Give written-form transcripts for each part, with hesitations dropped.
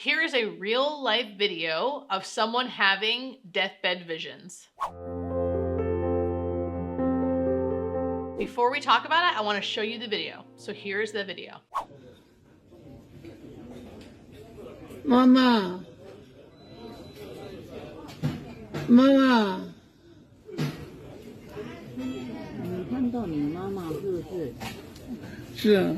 Here is a real life video of someone having deathbed visions. Before we talk about it, I want to show you the video. So here's the video. Mama, Mama， 你看到你妈妈是不是？是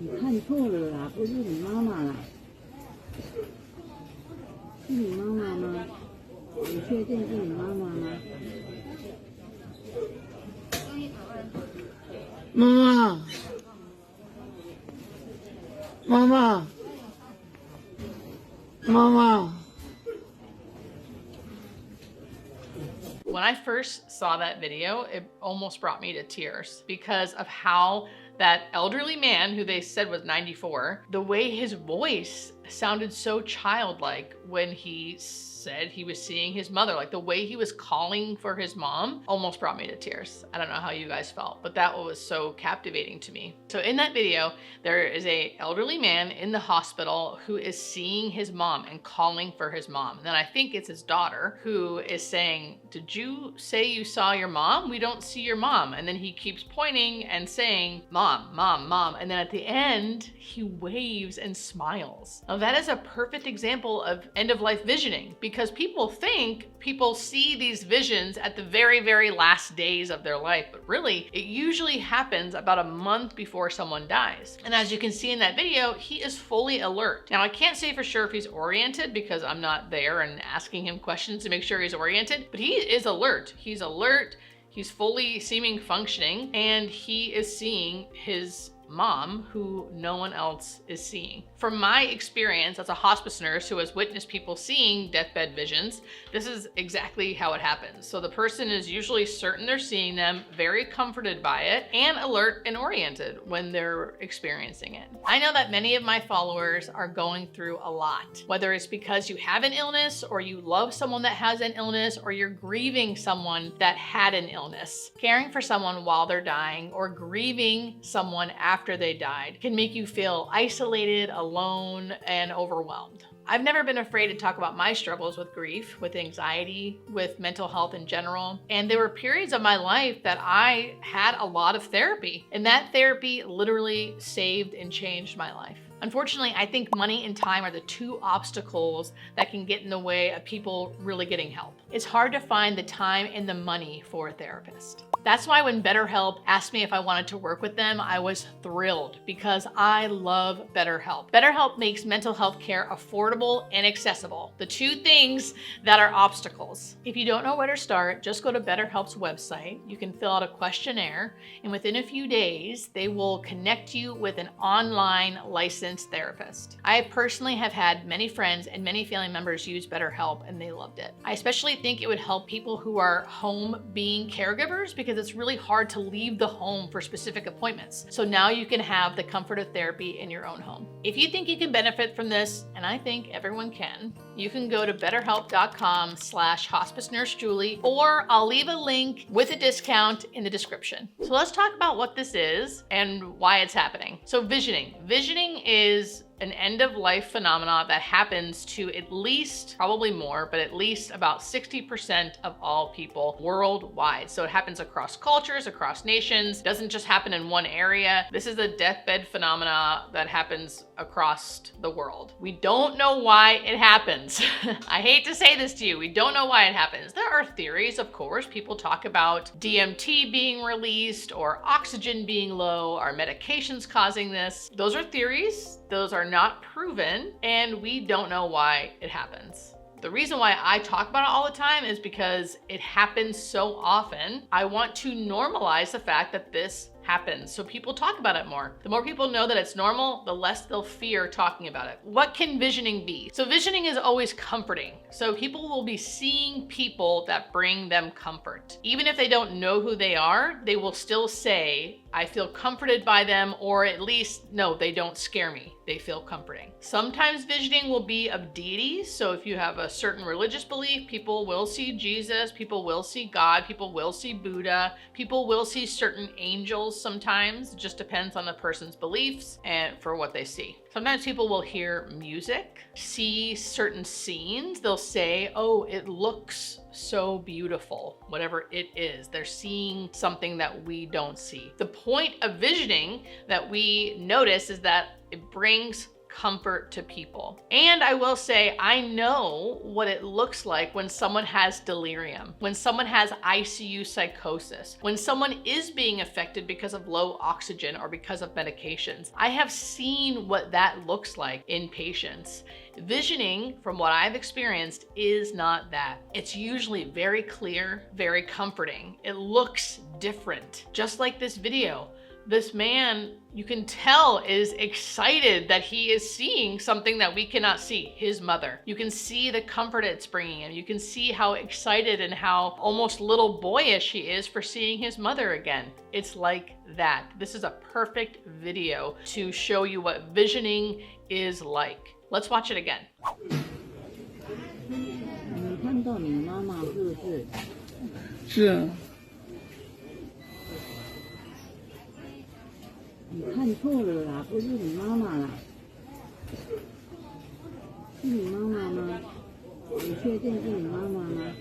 你看错了啦，不是你妈妈啦，是你妈妈吗？你确定是你妈妈吗？妈妈，妈妈，妈妈。 When I first saw that video, it almost brought me to tears because of how that elderly man, who they said was 94, the way his voice sounded so childlike when he said he was seeing his mother, like the way he was calling for his mom almost brought me to tears. I don't know how you guys felt, but that was so captivating to me. So in that video, there is a elderly man in the hospital who is seeing his mom and calling for his mom. And then I think it's his daughter who is saying, "Did you say you saw your mom? We don't see your mom." And then he keeps pointing and saying, "Mom, mom, mom." And then at the end, he waves and smiles. Now that is a perfect example of end of life visioning, because people think people see these visions at the very, very last days of their life, but really it usually happens about a month before someone dies. And as you can see in that video, he is fully alert. Now I can't say for sure if he's oriented because I'm not there and asking him questions to make sure he's oriented, but he is alert. He's alert, he's fully seeming functioning, and he is seeing his mom who no one else is seeing. From my experience as a hospice nurse who has witnessed people seeing deathbed visions, this is exactly how it happens. So the person is usually certain they're seeing them, very comforted by it, and alert and oriented when they're experiencing it. I know that many of my followers are going through a lot, whether it's because you have an illness or you love someone that has an illness or you're grieving someone that had an illness. Caring for someone while they're dying or grieving someone after they died can make you feel isolated, alone, and overwhelmed. I've never been afraid to talk about my struggles with grief, with anxiety, with mental health in general. And there were periods of my life that I had a lot of therapy, and that therapy literally saved and changed my life. Unfortunately, I think money and time are the two obstacles that can get in the way of people really getting help. It's hard to find the time and the money for a therapist. That's why when BetterHelp asked me if I wanted to work with them, I was thrilled because I love BetterHelp. BetterHelp makes mental health care affordable and accessible, the two things that are obstacles. If you don't know where to start, just go to BetterHelp's website. You can fill out a questionnaire, and within a few days, they will connect you with an online licensed therapist. I personally have had many friends and many family members use BetterHelp, and they loved it. I especially think it would help people who are home being caregivers because it's really hard to leave the home for specific appointments. So now you can have the comfort of therapy in your own home. If you think you can benefit from this, and I think everyone can, you can go to betterhelp.com/hospice nurse Julie, or I'll leave a link with a discount in the description. So let's talk about what this is and why it's happening. So visioning. Visioning is an end-of-life phenomena that happens to at least, probably more, but at least about 60% of all people worldwide. So it happens across cultures, across nations, doesn't just happen in one area. This is a deathbed phenomena that happens across the world. We don't know why it happens. I hate to say this to you, we don't know why it happens. There are theories, of course. People talk about DMT being released or oxygen being low, or medications causing this. Those are theories. Those are not proven, and we don't know why it happens. The reason why I talk about it all the time is because it happens so often. I want to normalize the fact that this happens so people talk about it more. The more people know that it's normal, the less they'll fear talking about it. What can visioning be? So visioning is always comforting. So people will be seeing people that bring them comfort. Even if they don't know who they are, they will still say, I feel comforted by them, or at least, no, they don't scare me. They feel comforting. Sometimes visioning will be of deities. So if you have a certain religious belief, people will see Jesus, people will see God, people will see Buddha, people will see certain angels sometimes. It just depends on the person's beliefs and for what they see. Sometimes people will hear music, see certain scenes. They'll say, oh, it looks so beautiful, whatever it is. They're seeing something that we don't see. The point of visioning that we notice is that it brings comfort to people. And I will say, I know what it looks like when someone has delirium, when someone has ICU psychosis, when someone is being affected because of low oxygen or because of medications. I have seen what that looks like in patients. Visioning, from what I've experienced, is not that. It's usually very clear, very comforting. It looks different. Just like this video. This man, you can tell, is excited that he is seeing something that we cannot see, his mother. You can see the comfort it's bringing him. You can see how excited and how almost little boyish he is for seeing his mother again. It's like that. This is a perfect video to show you what visioning is like. Let's watch it again. 你看到你妈妈是不是？是啊，你看错了啦，不是你妈妈啦，是你妈妈吗？你确定是你妈妈吗？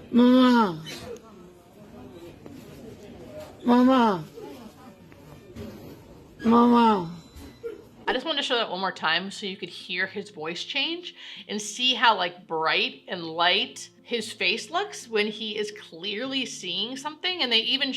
妈妈，妈妈，妈妈。 I just wanted to show that one more time so you could hear his voice change and see how like bright and light his face looks when he is clearly seeing something. And they even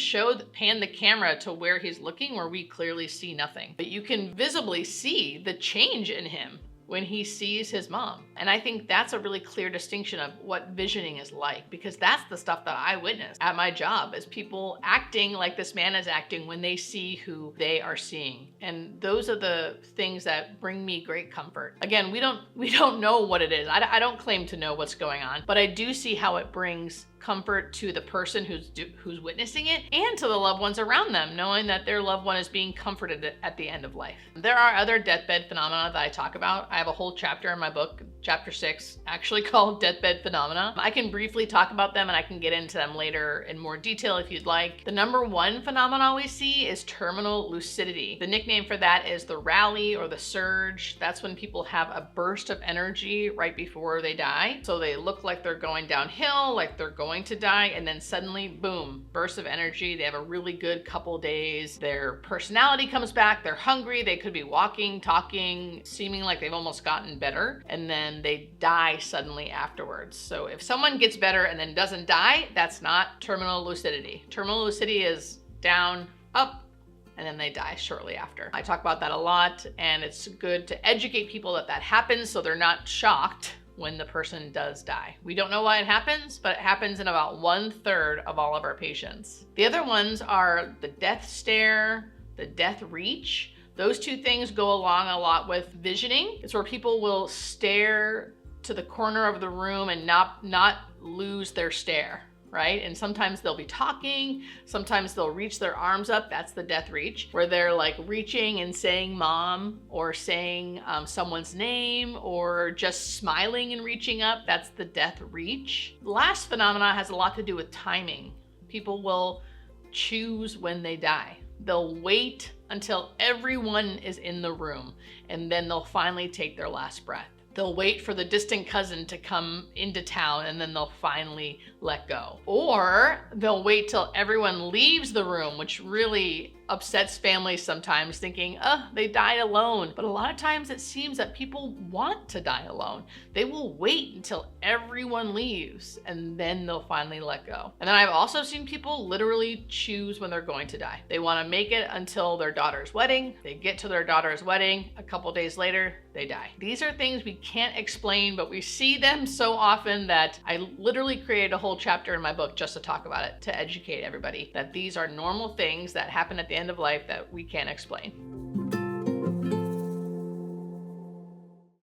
pan the camera to where he's looking, where we clearly see nothing. But you can visibly see the change in him when he sees his mom. And I think that's a really clear distinction of what visioning is like, because that's the stuff that I witnessed at my job, is people acting like this man is acting when they see who they are seeing. And those are the things that bring me great comfort. Again, we don't know what it is. I don't claim to know what's going on, but I do see how it brings comfort to the person who's witnessing it, and to the loved ones around them, knowing that their loved one is being comforted at the end of life. There are other deathbed phenomena that I talk about. I have a whole chapter in my book, chapter 6, actually called Deathbed Phenomena. I can briefly talk about them and I can get into them later in more detail if you'd like. The number one phenomenon we see is terminal lucidity. The nickname for that is the rally or the surge. That's when people have a burst of energy right before they die. So they look like they're going downhill, like they're going to die, and then suddenly, boom, burst of energy. They have a really good couple days. Their personality comes back. They're hungry. They could be walking, talking, seeming like they've almost gotten better, and then they die suddenly afterwards. So if someone gets better and then doesn't die, that's not terminal lucidity. Terminal lucidity is down, up, and then they die shortly after. I talk about that a lot, and it's good to educate people that that happens so they're not shocked when the person does die. We don't know why it happens, but it happens in about 1/3 of all of our patients. The other ones are the death stare, the death reach. Those two things go along a lot with visioning. It's where people will stare to the corner of the room and not lose their stare, right? And sometimes they'll be talking, sometimes they'll reach their arms up. That's the death reach, where they're like reaching and saying mom, or saying someone's name, or just smiling and reaching up. That's the death reach. The last phenomena has a lot to do with timing. People will choose when they die. They'll wait until everyone is in the room, and then they'll finally take their last breath. They'll wait for the distant cousin to come into town, and then they'll finally let go. Or they'll wait till everyone leaves the room, which really upsets families sometimes, thinking, oh, they died alone. But a lot of times it seems that people want to die alone. They will wait until everyone leaves, and then they'll finally let go. And then I've also seen people literally choose when they're going to die. They want to make it until their daughter's wedding. They get to their daughter's wedding. A couple days later, they die. These are things we can't explain, but we see them so often that I literally created a whole chapter in my book just to talk about it, to educate everybody that these are normal things that happen at the end of life that we can't explain.